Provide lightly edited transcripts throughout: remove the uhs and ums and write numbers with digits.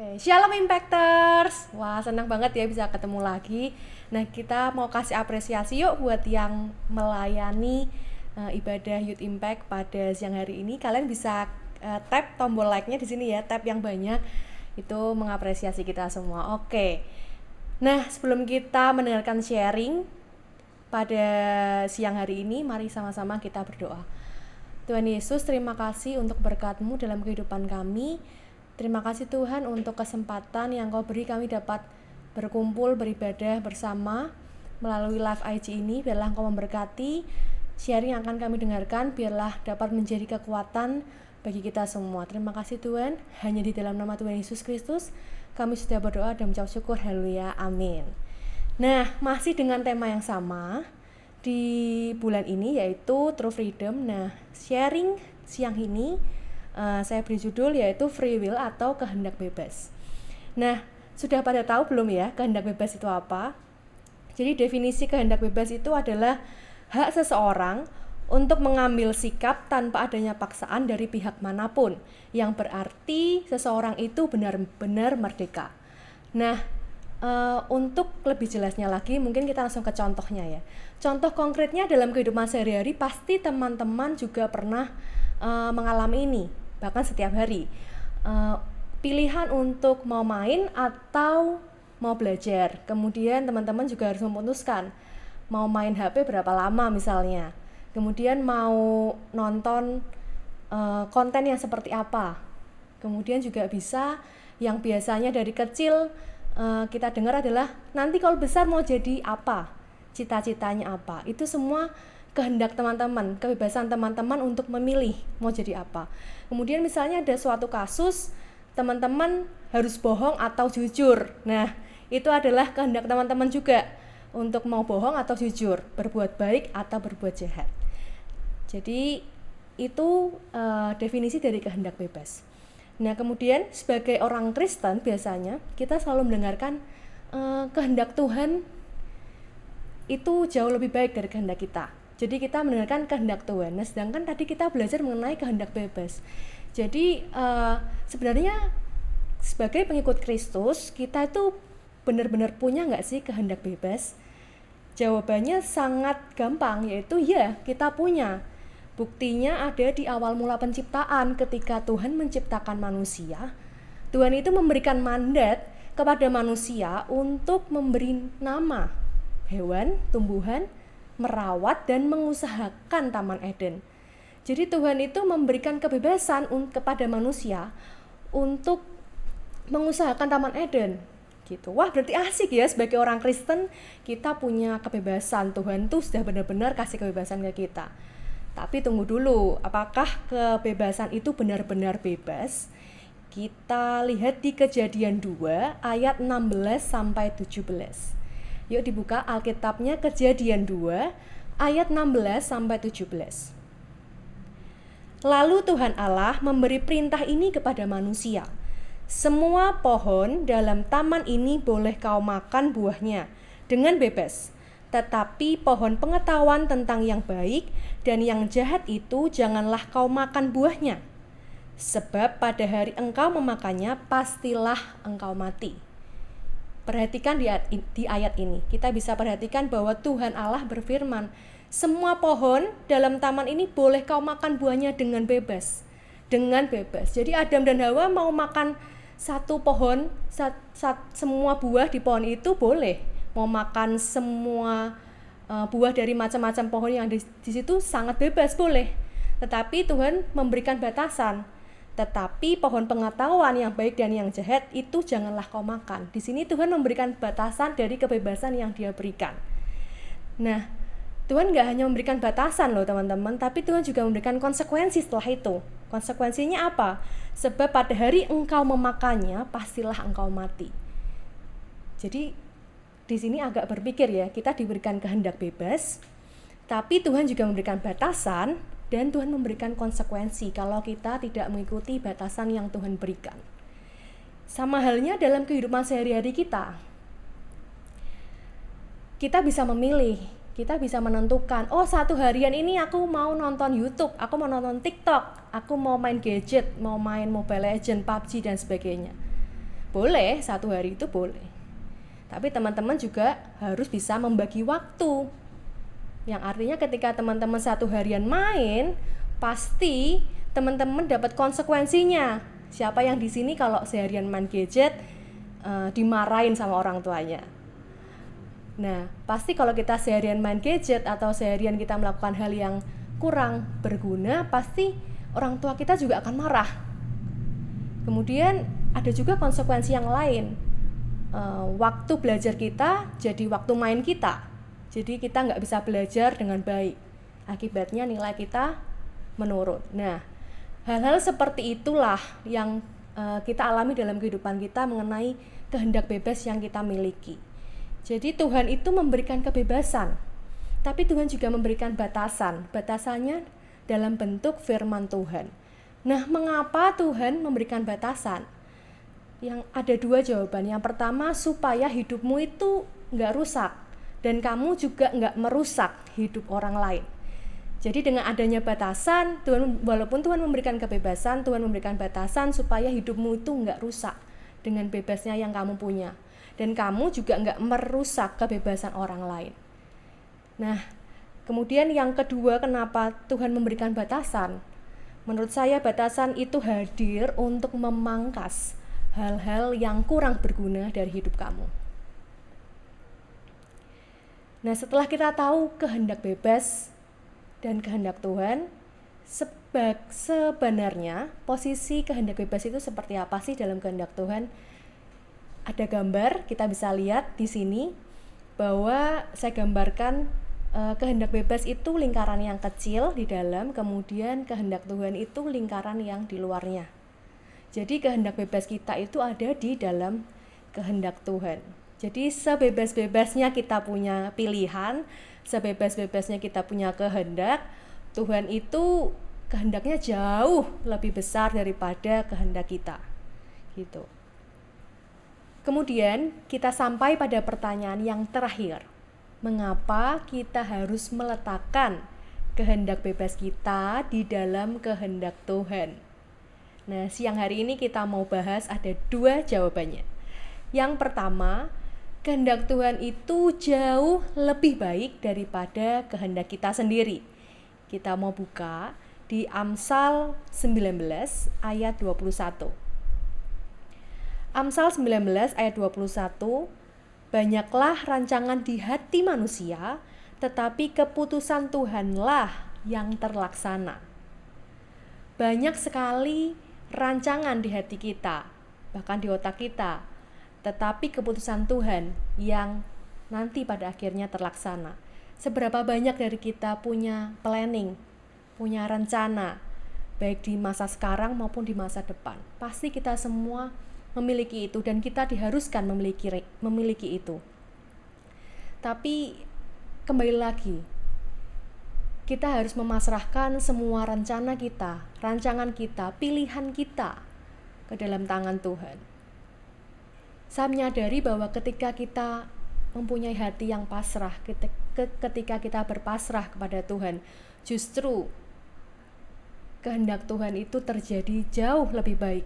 Shalom Impactors. Wah, senang banget ya bisa ketemu lagi. Nah, kita mau kasih apresiasi yuk buat yang melayani ibadah Youth Impact pada siang hari ini. Kalian bisa tap tombol like-nya di sini ya, tap yang banyak. Itu mengapresiasi kita semua. Oke. Nah, sebelum kita mendengarkan sharing pada siang hari ini, mari sama-sama kita berdoa. Tuhan Yesus, terima kasih untuk berkat-Mu dalam kehidupan kami. Terima kasih Tuhan untuk kesempatan yang Kau beri kami dapat berkumpul, beribadah bersama melalui live IG ini. Biarlah Kau memberkati sharing yang akan kami dengarkan, biarlah dapat menjadi kekuatan bagi kita semua. Terima kasih Tuhan, hanya di dalam nama Tuhan Yesus Kristus kami sudah berdoa dan mengucap syukur. Haleluya, amin. Nah, masih dengan tema yang sama di bulan ini, yaitu True Freedom. Nah, sharing siang ini saya beri judul yaitu Free Will atau kehendak bebas. Nah, sudah pada tahu belum ya kehendak bebas itu apa? Jadi definisi kehendak bebas itu adalah hak seseorang untuk mengambil sikap tanpa adanya paksaan dari pihak manapun, yang berarti seseorang itu benar-benar merdeka. Nah, untuk lebih jelasnya lagi, mungkin kita langsung ke contohnya ya. Contoh konkretnya dalam kehidupan sehari-hari, pasti teman-teman juga pernah mengalami ini, bahkan setiap hari. Pilihan untuk mau main atau mau belajar. Kemudian teman-teman juga harus memutuskan mau main HP berapa lama misalnya. Kemudian mau nonton konten yang seperti apa. Kemudian juga bisa yang biasanya dari kecil kita dengar adalah nanti kalau besar mau jadi apa, cita-citanya apa. Itu semua kehendak teman-teman, kebebasan teman-teman untuk memilih mau jadi apa. Kemudian misalnya ada suatu kasus, teman-teman harus bohong atau jujur. Nah, itu adalah kehendak teman-teman juga untuk mau bohong atau jujur, berbuat baik atau berbuat jahat. Jadi itu definisi dari kehendak bebas. Nah, kemudian sebagai orang Kristen biasanya kita selalu mendengarkan kehendak Tuhan itu jauh lebih baik dari kehendak kita. Jadi kita mendengarkan kehendak Tuhan. Nah, sedangkan tadi kita belajar mengenai kehendak bebas. Jadi sebenarnya sebagai pengikut Kristus, kita itu benar-benar punya nggak sih kehendak bebas? Jawabannya sangat gampang, yaitu ya, kita punya. Buktinya ada di awal mula penciptaan. Ketika Tuhan menciptakan manusia, Tuhan itu memberikan mandat kepada manusia untuk memberi nama hewan, tumbuhan, merawat dan mengusahakan Taman Eden. Jadi Tuhan itu memberikan kebebasan kepada manusia untuk mengusahakan Taman Eden. Gitu. Wah, berarti asik ya sebagai orang Kristen kita punya kebebasan. Tuhan tuh sudah benar-benar kasih kebebasan ke kita. Tapi tunggu dulu, apakah kebebasan itu benar-benar bebas? Kita lihat di Kejadian 2 ayat 16 sampai 17. Yuk dibuka Alkitabnya, Kejadian 2 ayat 16 sampai 17. Lalu Tuhan Allah memberi perintah ini kepada manusia. Semua pohon dalam taman ini boleh kau makan buahnya dengan bebas. Tetapi pohon pengetahuan tentang yang baik dan yang jahat itu janganlah kau makan buahnya. Sebab pada hari engkau memakannya pastilah engkau mati. Perhatikan di ayat ini, kita bisa perhatikan bahwa Tuhan Allah berfirman, semua pohon dalam taman ini boleh kau makan buahnya dengan bebas. Dengan bebas. Jadi Adam dan Hawa mau makan satu pohon, semua buah di pohon itu boleh. Mau makan semua buah dari macam-macam pohon yang di situ sangat bebas, boleh. Tetapi Tuhan memberikan batasan. Tetapi pohon pengetahuan yang baik dan yang jahat itu janganlah kau makan. Di sini Tuhan memberikan batasan dari kebebasan yang Dia berikan. Nah, Tuhan gak hanya memberikan batasan loh teman-teman, tapi Tuhan juga memberikan konsekuensi setelah itu. Konsekuensinya apa? Sebab pada hari engkau memakannya, pastilah engkau mati. Jadi di sini agak berpikir ya, kita diberikan kehendak bebas, tapi Tuhan juga memberikan batasan. Dan Tuhan memberikan konsekuensi kalau kita tidak mengikuti batasan yang Tuhan berikan. Sama halnya dalam kehidupan sehari-hari kita. Kita bisa memilih, kita bisa menentukan, oh satu harian ini aku mau nonton YouTube, aku mau nonton TikTok, aku mau main gadget, mau main Mobile Legends, PUBG dan sebagainya. Boleh, 1 hari itu boleh. Tapi teman-teman juga harus bisa membagi waktu. Yang artinya ketika teman-teman 1 harian main, pasti teman-teman dapat konsekuensinya. Siapa yang di sini kalau seharian main gadget dimarahin sama orang tuanya? Nah, pasti kalau kita seharian main gadget atau seharian kita melakukan hal yang kurang berguna, pasti orang tua kita juga akan marah. Kemudian ada juga konsekuensi yang lain. Waktu belajar kita jadi waktu main kita. Jadi kita nggak bisa belajar dengan baik. Akibatnya nilai kita menurun. Nah, hal-hal seperti itulah yang kita alami dalam kehidupan kita mengenai kehendak bebas yang kita miliki. Jadi Tuhan itu memberikan kebebasan, tapi Tuhan juga memberikan batasan. Batasannya dalam bentuk firman Tuhan. Nah, mengapa Tuhan memberikan batasan? Yang ada 2 jawaban. Yang pertama, supaya hidupmu itu nggak rusak dan kamu juga nggak merusak hidup orang lain. Jadi dengan adanya batasan, walaupun Tuhan memberikan kebebasan, Tuhan memberikan batasan supaya hidupmu itu nggak rusak dengan bebasnya yang kamu punya. Dan kamu juga nggak merusak kebebasan orang lain. Nah, kemudian yang kedua, kenapa Tuhan memberikan batasan? Menurut saya batasan itu hadir untuk memangkas hal-hal yang kurang berguna dari hidup kamu. Nah, setelah kita tahu kehendak bebas dan kehendak Tuhan, sebenarnya posisi kehendak bebas itu seperti apa sih dalam kehendak Tuhan? Ada gambar, kita bisa lihat di sini bahwa saya gambarkan kehendak bebas itu lingkaran yang kecil di dalam, kemudian kehendak Tuhan itu lingkaran yang di luarnya. Jadi kehendak bebas kita itu ada di dalam kehendak Tuhan. Jadi sebebas-bebasnya kita punya pilihan, sebebas-bebasnya kita punya kehendak, Tuhan itu kehendaknya jauh lebih besar daripada kehendak kita. Gitu. Kemudian kita sampai pada pertanyaan yang terakhir. Mengapa kita harus meletakkan kehendak bebas kita di dalam kehendak Tuhan? Nah, siang hari ini kita mau bahas ada 2 jawabannya. Yang pertama, kehendak Tuhan itu jauh lebih baik daripada kehendak kita sendiri. Kita mau buka di Amsal 19 ayat 21. Amsal 19 ayat 21, banyaklah rancangan di hati manusia, tetapi keputusan Tuhanlah yang terlaksana. Banyak sekali rancangan di hati kita, bahkan di otak kita, tetapi keputusan Tuhan yang nanti pada akhirnya terlaksana. Seberapa banyak dari kita punya planning, punya rencana, baik di masa sekarang maupun di masa depan. Pasti kita semua memiliki itu dan kita diharuskan memiliki itu. Tapi kembali lagi, kita harus memasrahkan semua rencana kita, rancangan kita, pilihan kita ke dalam tangan Tuhan. Saya menyadari bahwa ketika kita mempunyai hati yang pasrah, ketika kita berpasrah kepada Tuhan, justru kehendak Tuhan itu terjadi jauh lebih baik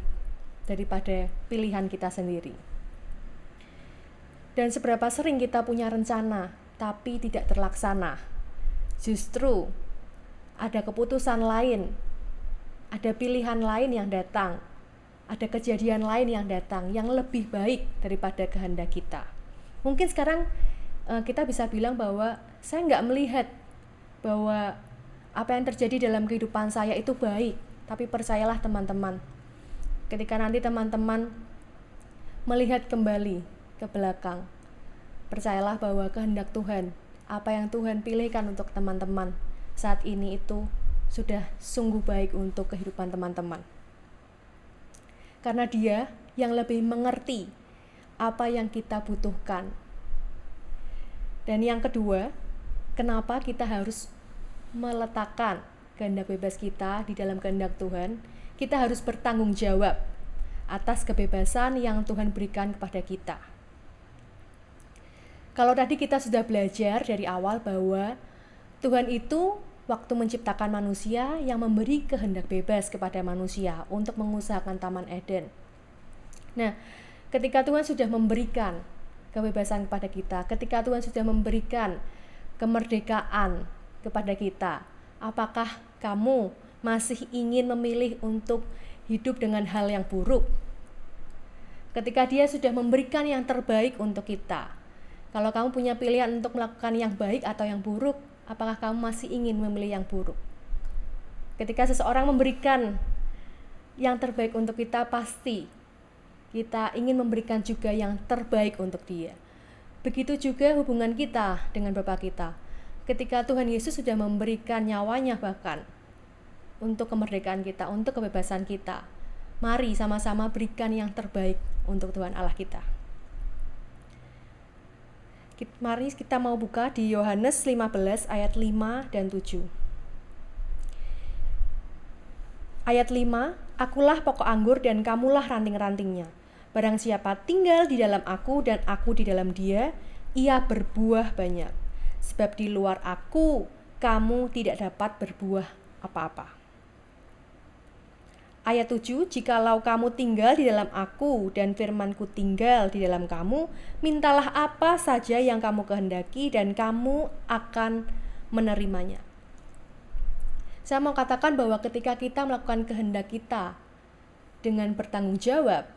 daripada pilihan kita sendiri. Dan seberapa sering kita punya rencana tapi tidak terlaksana. Justru ada keputusan lain, ada pilihan lain yang datang, ada kejadian lain yang datang yang lebih baik daripada kehendak kita. Mungkin sekarang kita bisa bilang bahwa saya nggak melihat bahwa apa yang terjadi dalam kehidupan saya itu baik. Tapi percayalah teman-teman, ketika nanti teman-teman melihat kembali ke belakang, percayalah bahwa kehendak Tuhan, apa yang Tuhan pilihkan untuk teman-teman saat ini itu sudah sungguh baik untuk kehidupan teman-teman. Karena Dia yang lebih mengerti apa yang kita butuhkan. Dan yang kedua, kenapa kita harus meletakkan kehendak bebas kita di dalam kehendak Tuhan? Kita harus bertanggung jawab atas kebebasan yang Tuhan berikan kepada kita. Kalau tadi kita sudah belajar dari awal bahwa Tuhan itu waktu menciptakan manusia yang memberi kehendak bebas kepada manusia untuk mengusahakan Taman Eden. Nah, Ketika Tuhan sudah memberikan kebebasan kepada kita, ketika Tuhan sudah memberikan kemerdekaan kepada kita, apakah kamu masih ingin memilih untuk hidup dengan hal yang buruk? Ketika Dia sudah memberikan yang terbaik untuk kita, kalau kamu punya pilihan untuk melakukan yang baik atau yang buruk, apakah kamu masih ingin memilih yang buruk? Ketika seseorang memberikan yang terbaik untuk kita, pasti kita ingin memberikan juga yang terbaik untuk dia. Begitu juga hubungan kita dengan Bapa kita. Ketika Tuhan Yesus sudah memberikan nyawanya bahkan untuk kemerdekaan kita, untuk kebebasan kita, mari sama-sama berikan yang terbaik untuk Tuhan Allah kita. Mari kita mau buka di Yohanes 15 ayat 5 dan 7. Ayat 5, akulah pokok anggur dan kamulah ranting-rantingnya. Barang siapa tinggal di dalam aku dan aku di dalam dia, ia berbuah banyak. Sebab di luar aku, kamu tidak dapat berbuah apa-apa. Ayat 7, jikalau kamu tinggal di dalam aku dan firmanku tinggal di dalam kamu, mintalah apa saja yang kamu kehendaki dan kamu akan menerimanya. Saya mau katakan bahwa ketika kita melakukan kehendak kita dengan bertanggung jawab,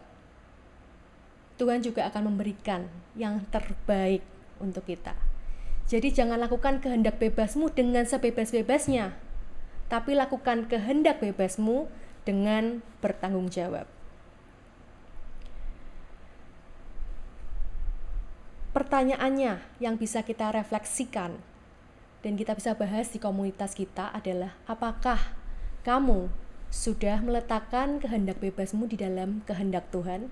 Tuhan juga akan memberikan yang terbaik untuk kita. Jadi jangan lakukan kehendak bebasmu dengan sebebas-bebasnya, tapi lakukan kehendak bebasmu dengan bertanggung jawab. Pertanyaannya yang bisa kita refleksikan dan kita bisa bahas di komunitas kita adalah, apakah kamu sudah meletakkan kehendak bebasmu di dalam kehendak Tuhan?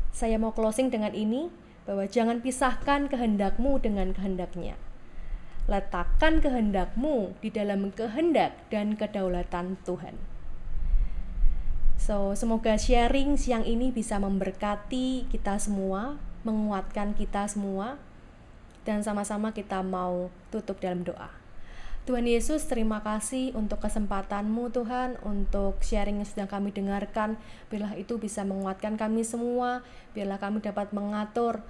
Saya mau closing dengan ini, bahwa jangan pisahkan kehendakmu dengan kehendaknya. Letakkan kehendakmu di dalam kehendak dan kedaulatan Tuhan. Semoga sharing siang ini bisa memberkati kita semua, menguatkan kita semua, dan sama-sama kita mau tutup dalam doa. Tuhan Yesus, terima kasih untuk kesempatan-Mu Tuhan, untuk sharing yang sudah kami dengarkan. Biarlah itu bisa menguatkan kami semua, biarlah kami dapat mengatur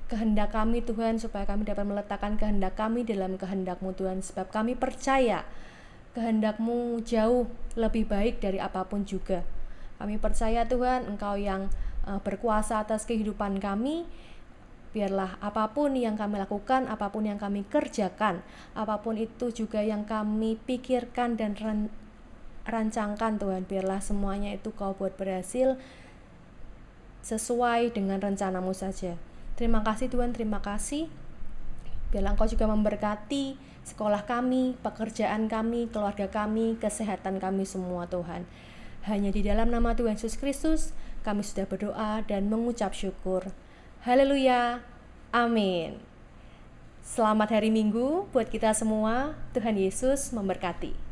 kehendak kami Tuhan, supaya kami dapat meletakkan kehendak kami dalam kehendak-Mu Tuhan, sebab kami percaya kehendak-Mu jauh lebih baik dari apapun juga. Kami percaya Tuhan, Engkau yang berkuasa atas kehidupan kami. Biarlah apapun yang kami lakukan, apapun yang kami kerjakan, apapun itu juga yang kami pikirkan dan rancangkan Tuhan, biarlah semuanya itu Kau buat berhasil sesuai dengan rencana-Mu saja. Terima kasih Tuhan, terima kasih. Biarlah Engkau juga memberkati sekolah kami, pekerjaan kami, keluarga kami, kesehatan kami semua Tuhan. Hanya di dalam nama Tuhan Yesus Kristus kami sudah berdoa dan mengucap syukur. Haleluya, amin. Selamat hari Minggu buat kita semua. Tuhan Yesus memberkati.